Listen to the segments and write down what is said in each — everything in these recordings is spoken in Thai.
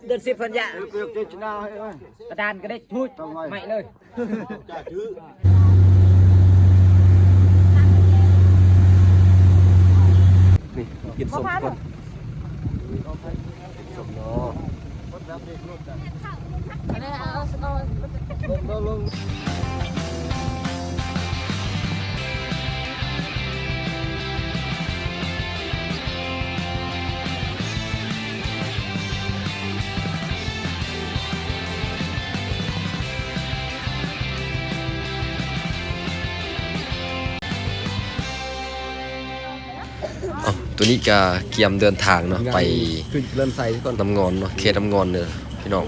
เดือน10 พันยาประธานก็ได้ทุยใหม่เลยนี่กินสมคนสมเนาะลงตัวนี้ก็เกียมเดินทางเนาะไปเริ่มใส่ก่อนน้ำงอนเนาะเขตน้ำงอนเนี่ยพี่น้อง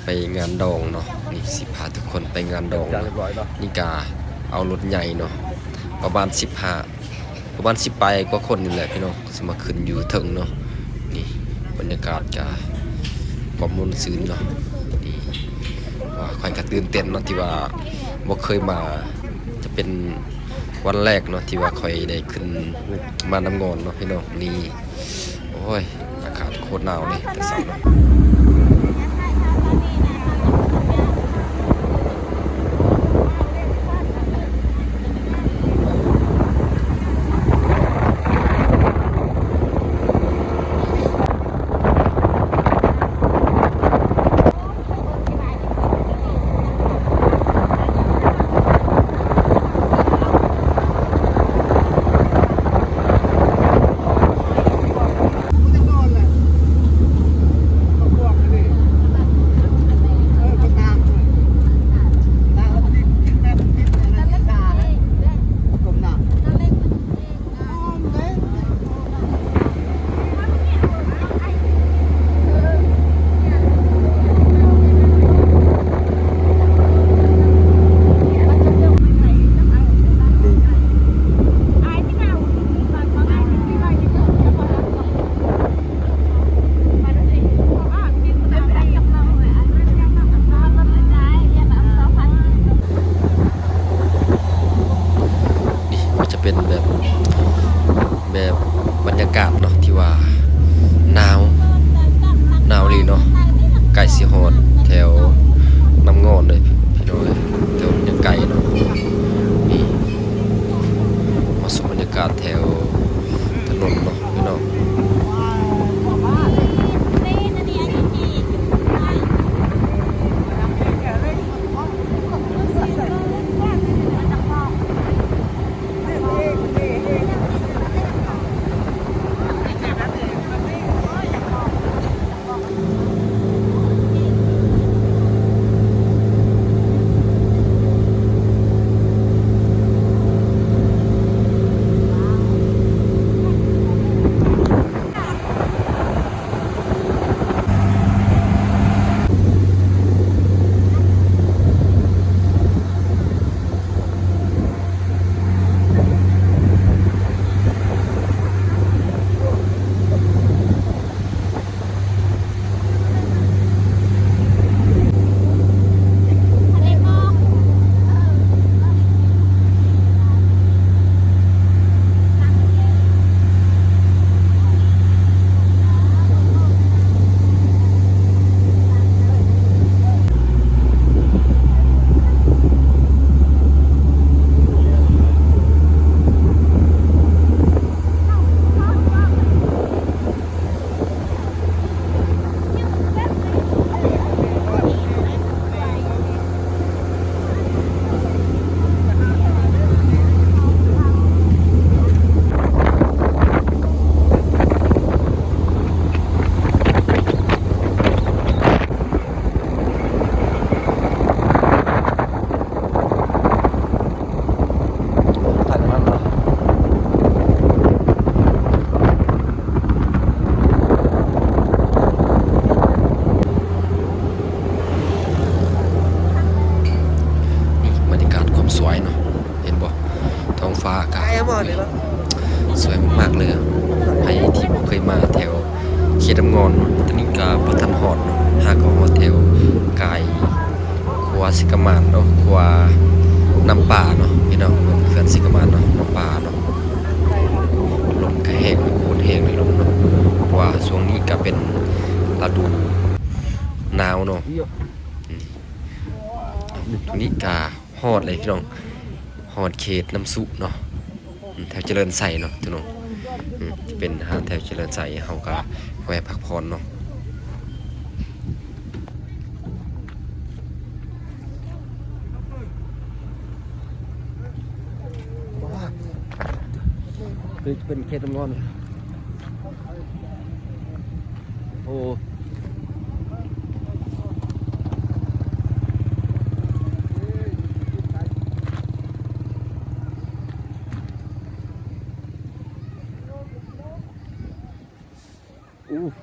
ไปงานดองเนาะนี่สิพาทุกคนไปงานดองนี่กาเอารถใหญ่เนาะประมาณ10ไปกว่าคนนี่แหละพี่น้องสมาขึ้นอยู่ถึงเนาะนี่บรรยากาศก็ความมุ่นซื่นเนาะนี่ว่าค่อยกระตื่นเต้นเนาะที่ว่าบ่เคยมาจะเป็นวันแรกเนาะที่ว่าค่อยได้ขึ้นมาน้ำงอนเนาะพี่น้องนี่โอ้ยอากาศโคตรหนาวเลยแต่เช้าเนาะเป็นแบบบรรยากาศเนาะที่ว่าหนาวเลยเนาะไก่สีฮอดแถวน้ำงอนเลยพี่น้องเลยแถวยังไก่เนาะนี่มาสมบรรยากาศแถวถนนเนาะพี่น้องฟ้าอากาศสวยมากๆเลยใครที่เคยมาแถวเขตน้ำงอนตอนนี้ก็พัฒนหอดหากของแถวกายครัวสิกมานเนาะครัวน้ำป่าเนาะพี่น้องเขื่อนสิกมานเนาะน้ำป่าเนาะลมก็แห้งโคตรแห้งเลยลมเนาะว่า นาะตรงนี้กาฮอดเลยพี่น้องฮอดเขตน้ำสุเนาะแถวเจริญใส่เนาะพี่น้องเป็นหาดแถวเจริญใส่เฮาก็แวะพักผ่อนเนาะเป็นเขตน้ำงอนโอ้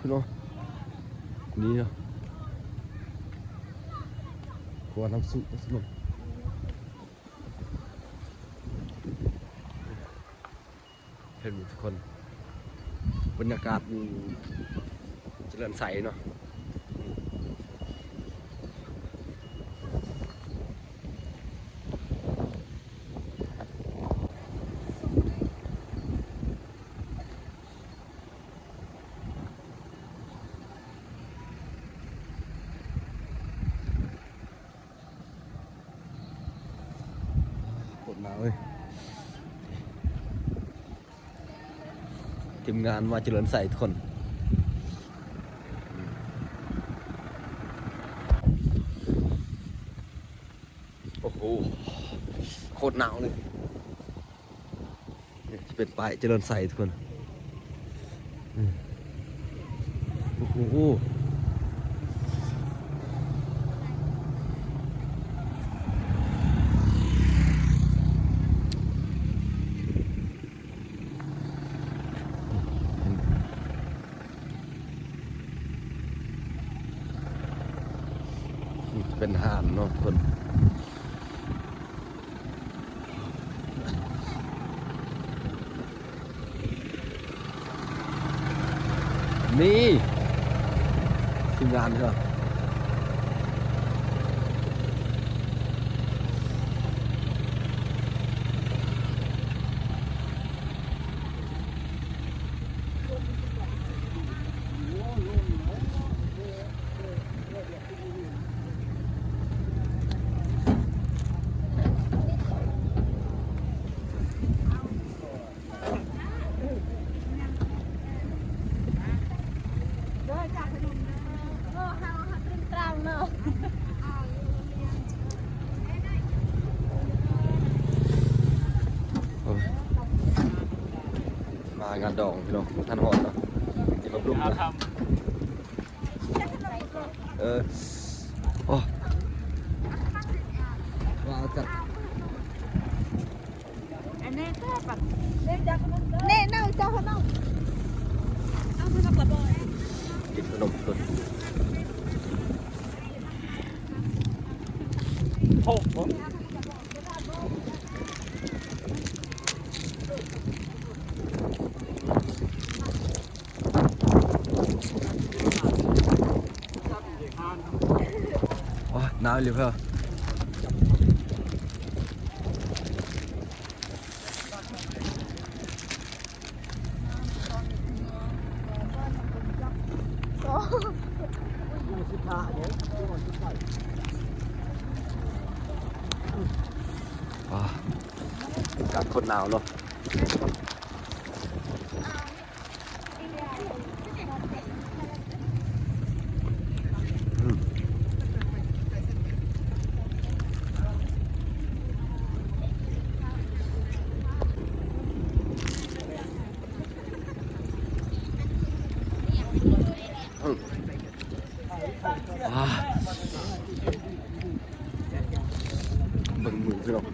เนาะนี่เนาะขวดน้ำซุปสนุกเห็นทุกคนบรรยากาศอยู่เจริญใสเนาะหนาวเลยทีมงานมาเจริญใส่ทุกคนโอ้โหโคตรหนาวเลยจะเป็นป้ายเจริญใส่ทุกคนโอ้โหเป็นห่านเนาะคนนี่ทีมงานใช่ไหมมางานดองพี่น้องท่านหอดเนาะที่มาปลุกนะโอ้ว้าวจัดอันนี้ก็แบบเล่นจักรเล่นเอาเจ้าขนมเอาขนมกระบอกกินขนมตุนโอ้โหหนาวเลยเพื่อกัดคนหนาวเนาะบังมือพี่น้อง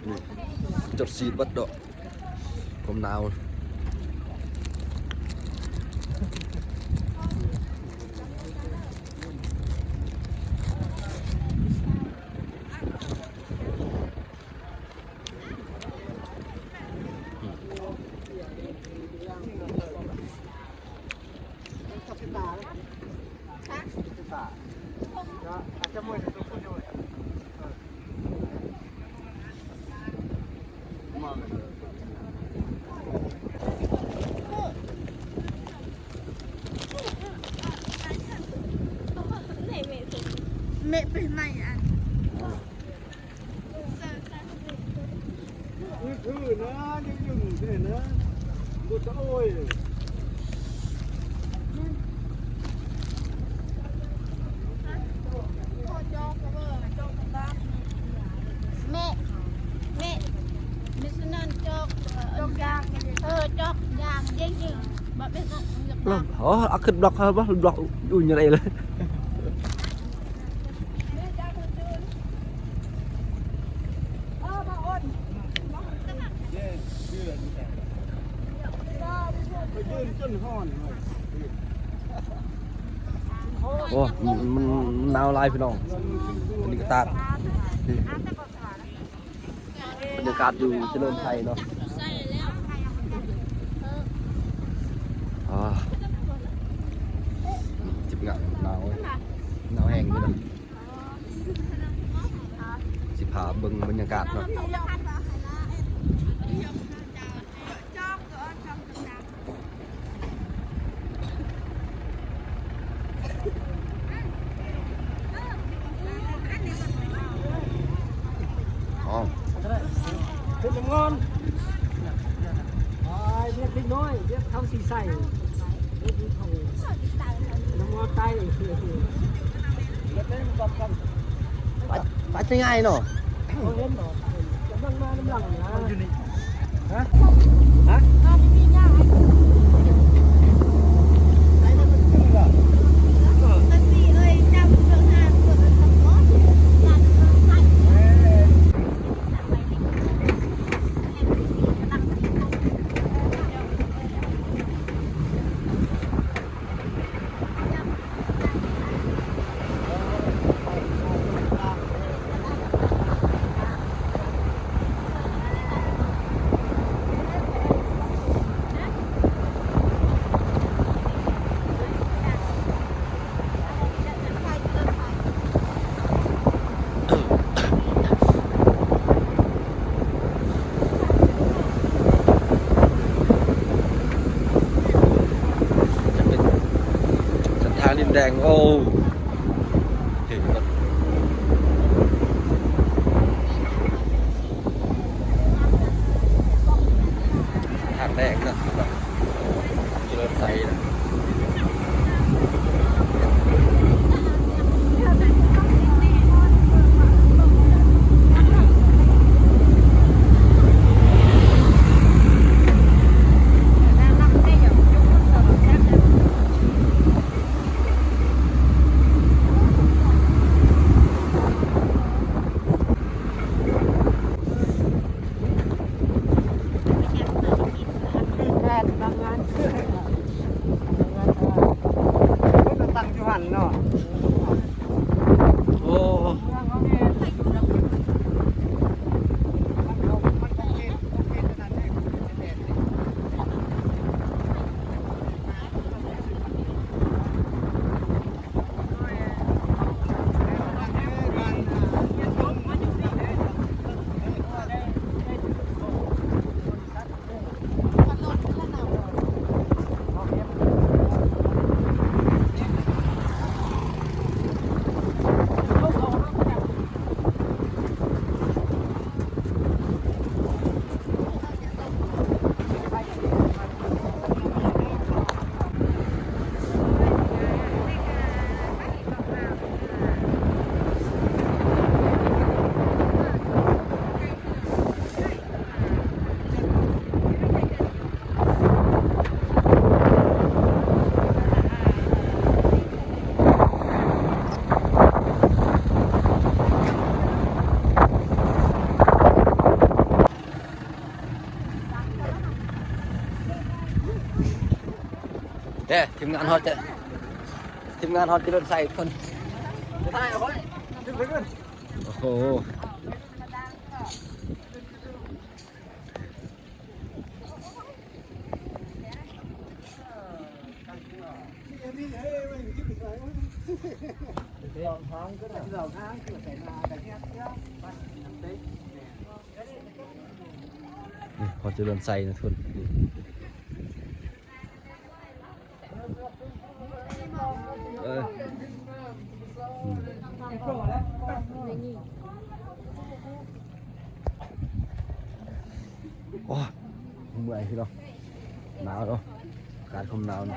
จดซีดบัดดอกผมหนาวเม mẹ bên mày ăn nó nhưng thế nữa một ôi mẹ mẹ mẹ xin ăn cho giang cho giang dễ chứ bà biết không ở cái đọc hơi bắt đọc đuôi như này lênโอ้มันนาวลายพี่น้องบรรยากาศบรรยากาศอยู่เจริญไทยเนาะจิบงะหนาวหนาวแห้งพี่น้องสิพาเบิ่งบรรยากาศเนาะขึ้นน้ำงอนเรียกพี่น้อยเรียกเขาสีใสเรียกพี่เขาน้ำงอนไตเรียกเป็นกอบกัน ไปจะง่ายเนาะ เขาเห็นหรอจะนั่งมาน้ำหลังนะอยู่นี่ฮะดินแดงโอ้เห็นกันทางแดงนะมีรถไฟนะเด้ทีมงานฮอตจะโดนใส่คนโอ้โหพอจะโดนใส่นะทุน เมื่อยพี่น้องหนาวเนาะอากาศคมหนาวเนาะ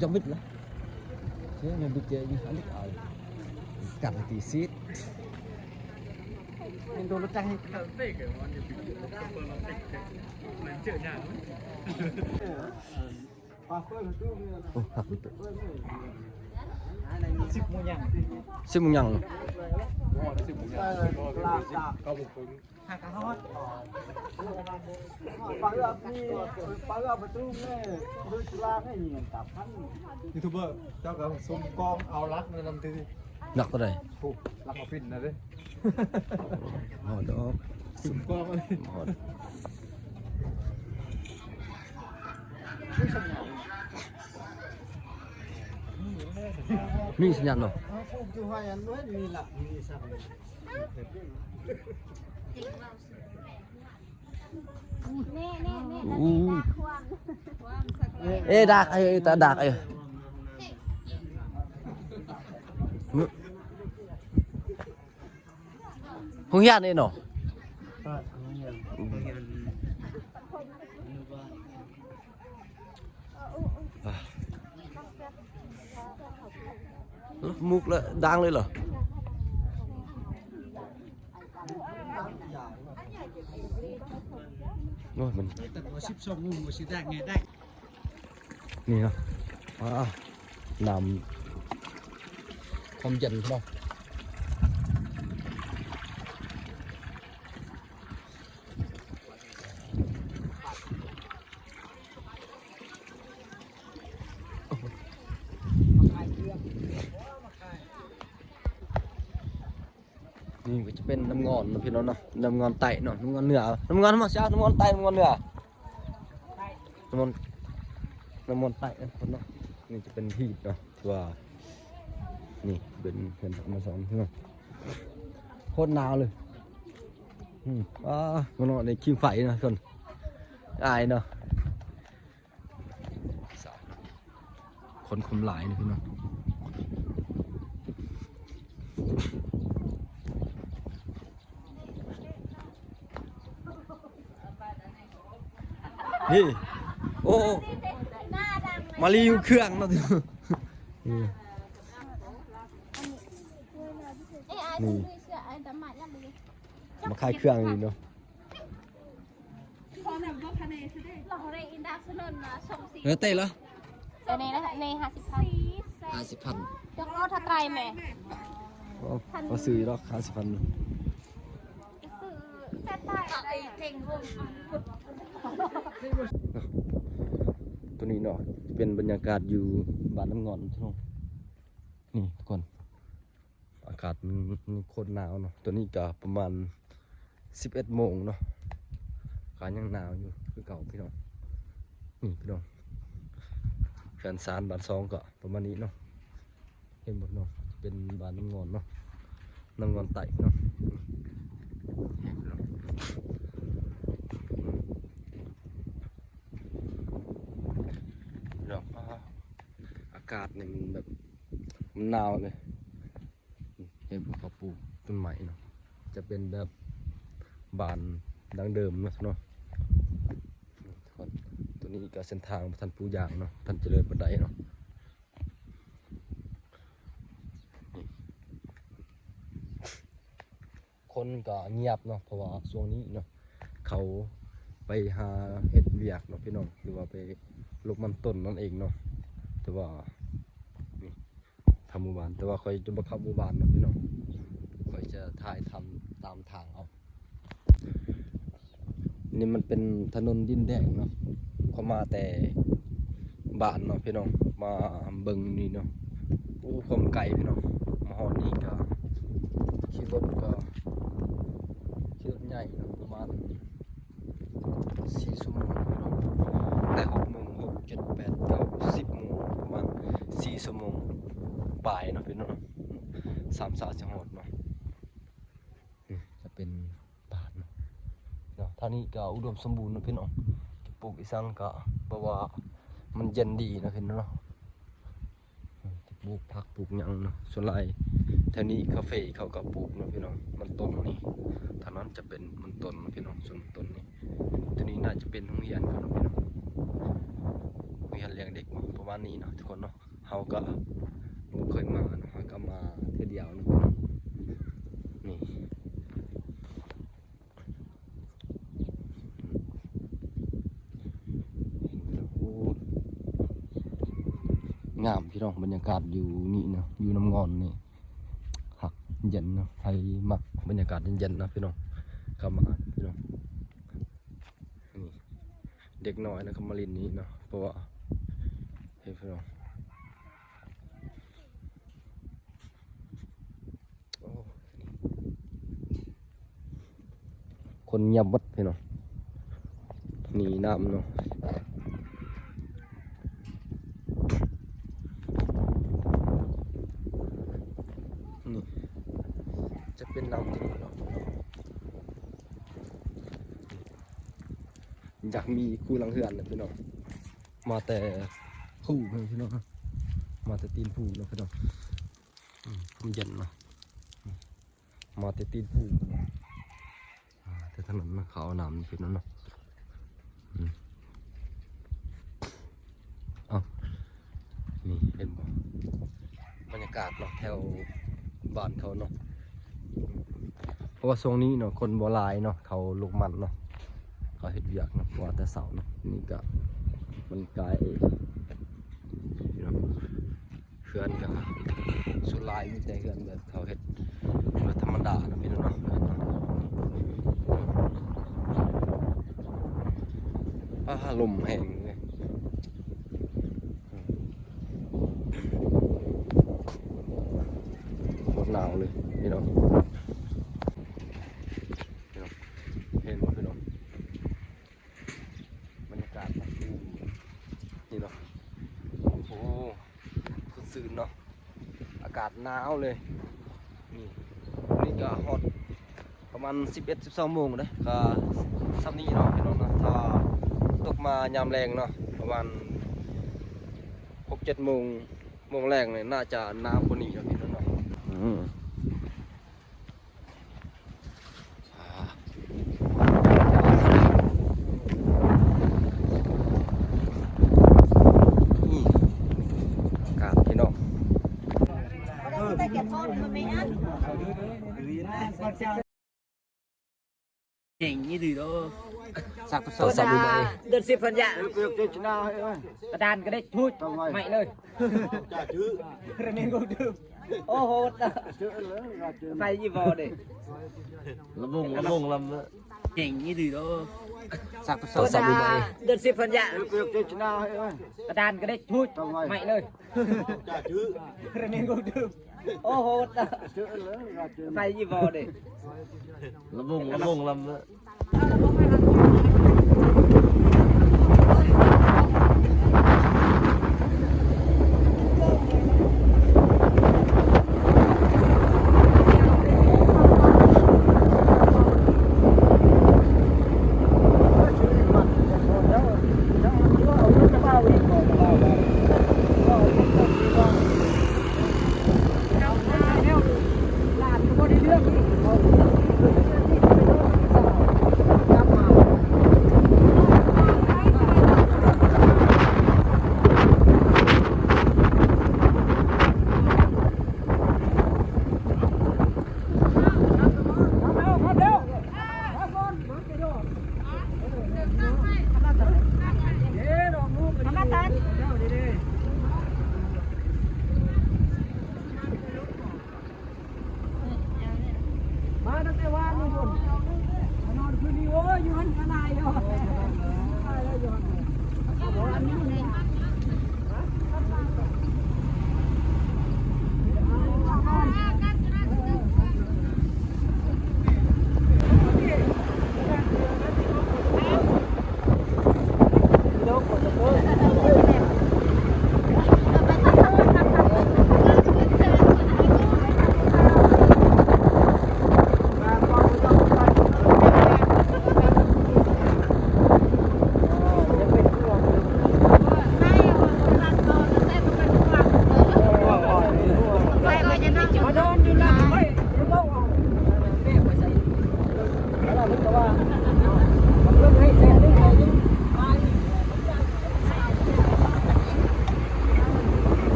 Dòng bít lah. Saya nak bicara ni alik al. Kat hati sit. Yang dulu cang ni. Oh, hak betul. Sip munyang. Sip munyang. YouTuber เจ้ากับซุ้มกองเอารักในลำที Nak tu dah. ถูกรักมาฟินนะเด้ Oh, dah. ซุ้มกองอะไร Oh. Ni senyap tu. ฟูกอยู่ห้อยอันนู้นมีหลักมีสับ Eh dak ai tak dak ai. Không hiện đây nọ. Mục là đang lên rồi. Rồi mình แต่พอชิบส่งงูมาชิได้ไงได้ นี่เนาะนำความเย็นเนาะนี่ก็จะเป็นน้ำงอนนะพี่น้องเนาะน้ำงอนไตเนาะน้ำงอนเหนือน้ำงอนมาเช้าน้ำงอนไตน้ำงอนเหนือน้ำงอนไตนะคนเนาะนี่จะเป็นหีบเนาะว่านี่เป็นเพื่อนมาสอนเนาะโคตรหนาวเลยมันนอนในคิมไฟนะคนอายเนาะคนคุมหลายนะพี่น้องนี่โอ้มารีวิวเครื่องเนาะนี่มาขายเครื่องนี่เนาะเตะเหรอใน50,000 50,000จะเอาถ้าไตรแม่ ก็ซื้อหรอก50,000 ซื้อแซ่บตายไอ้เท่งหุ่น ตัวนี้เนาะเป็นบรรยากาศอยู่บ้านน้ำงอนทุกคนนี่ทุกคนอากาศมันโคตรหนาวเนาะตัวนี้ก็ประมาณ11 โมงเนาะอากาศยังหนาวอยู่คือเก่าพี่น้องนี่พี่น้องแฟนซานบ้านซองก็ประมาณนี้เนาะเห็นหมดเนาะเป็นบ้านน้ำงอนเนาะน้ำงอนไต่เนาะอากาศเนี่ยมันแบบมันหนาวเลยเห็นเขาปลูกต้นไม้เนาะจะเป็นแบบบานดังเดิมเนาะตัวนี้ก็เส้นทางท่านปูยางเนาะท่านเจริญบันไดเนาะคนก็เงียบเนาะเพราะว่าช่วงนี้เนาะเขาไปหาเห็ดเวียกเนาะพี่น้องหรือว่าไปลบมันต้นนั่นเองเนาะแต่ว่านี่ทำหมู่บ้านแต่ว่าคอยจะบังคับหมู่บ้านเนาะพี่น้องคอยจะถ่ายทำตามทางเอานี่มันเป็นถนนดินแดงเนาะเขามาแต่บ้านเนาะพี่น้องมาเบิ่งนี่เนาะโอ้ความไกลพี่น้องมาฮอดนี่ก็ขี่รถใหญ่เนาะประมาณ4 ชั่วโมงพี่น้องแต่6 โมง 7 8 9 10 โมงประมาณ4 ชั่วโมงบ่ายเนาะพี่น้อง3 4 จังหวัดเนาะจะเป็นบ้านเนาะท่านี้ก็อุดมสมบูรณ์นะพี่น้องจะปลูกอีสังก็เพราะว่ามันเย็นดีนะพี่น้องเนาะจะปลูกผักปลูกหยังเนาะส่วนหลายแถวนี้คาเฟ่เขาก็ปลูกนะพี่น้องมันต้นนี่ทางนั้นจะเป็นมันต้นนะพี่น้องส่วนต้นนี่ตัวนี้น่าจะเป็นโรงเรียนเขานะพี่น้องโรงเรียนเลี้ยงเด็กประมาณนี้เนาะทุกคนเนาะเขาก็เคยมาเนาะเขาก็มาเทื่อเดียวนะพี่น้องนี่งามพี่น้องบรรยากาศอยู่นี่เนาะอยู่น้ำงอนนี่หักเย็นเนาะใครมักบรรยากาศเย็นๆนะพี่น้องเข้ามาพี่น้องนี่เด็กน้อยนะเขามาลินนี้เนาะเพราะว่าเฮ้ยพี่น้องโอ้คนเงียบวัดพี่น้องนี่น้ำเนาะนี่จะเป็นน้ำที่นี่เนาะอยากมีคู่หลังเหือนนะพี่น้องมาแต่คู่เลยพี่น้องมาแต่ตีนผู้เนาะพี่น้องมันเย็นเนาะมาแต่ตีนผู้แต่ถนนเขาเอาน้ำพี่น้องเนาะนี่เห็นบ่บรรยากาศเนาะแถวบ้านเขาเนาะเพราะว่าทรงนี้เนาะคนโบราณเนาะเขาลูกมันเนาะเขาเห็ดเวียกเนาะว่าแต่เสาเนาะนี่ก็มันกลายพี่น้องเขื่อนก็สุดลายมีแต่เขื่อนแบบเขาเห็ดแบบธรรมดาเนาะพี่น้องเนาะลมแห้งเลยโคตรหนาวเลยพี่น้องเห็นว่าพี่น้องบรรยากาศนี่เนาะโอ้โหสุดซื่นเนาะอากาศหนาวเลยนี่ก็ฮอตประมาณ 11-12 โมงเลยก็ซับนี้เนาะพี่น้องนะถ้าตกมายามแรงเนาะประมาณ 6-7 โมงแรงเลยน่าจะน้ำคนนี้ครับพี่น้องเนาะเก่งยี่ดีโดสักผส ตัว ม สับดูไหม เดือน10 พันยะกระดานก็ได้พูดไม่เลยกระเมียนกูดื้อโอ้โหไฟยี่บอดิลำเก่งยี่ดีโดสักผสมสับดูไหมเดือน10 พันยะกระดานก็ได้พูดไม่เลยกระเมียนกูดื้อโอ้โหไฟยี่บอดิลำมาตั้งแต่วันนี้คนนอนคืนนี้โอ้ยอยู่หันขนาดเนาะอันนี้นี่โลกคนจะเพิ่ม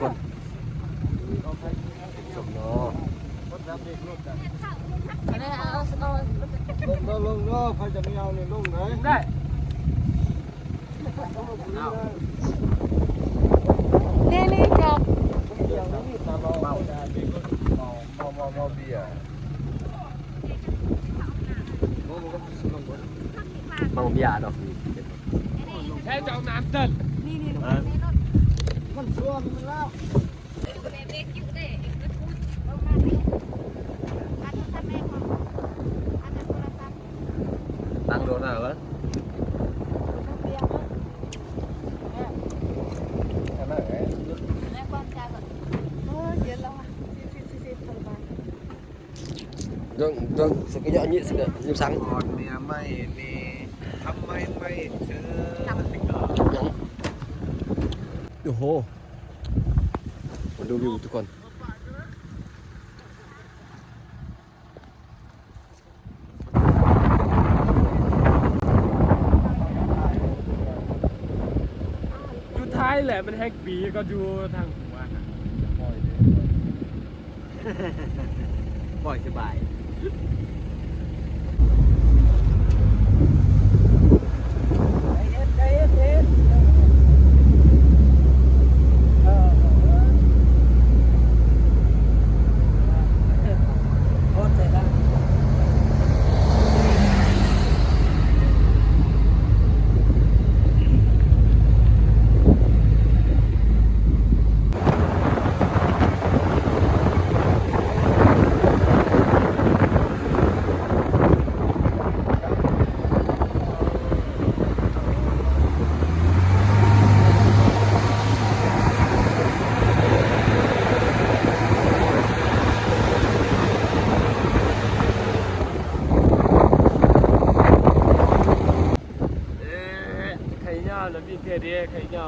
คนสมเนาะ อันนี้เอา ลงใครจะไม่เอาเนี่ยลงไหน ได้ นี่จบ เมาเบียร์ เมาเบียร์ดอก ใช้จองน้ำเต้น มันส่วนมันแล้ว ตั้งโดนหน้าแล้ว Dong sekejap ni sang. ก่อนเนี่ยไม่นี่ทำไมไม่เจอ โอ้โหมาดูวิวทุกคน อยู่ท้ายแหละมันแฮกปีก็อยู่ทางหัวนะ บ่อยสบาย ใครย่อแล้วมีเทเดียใครย่อ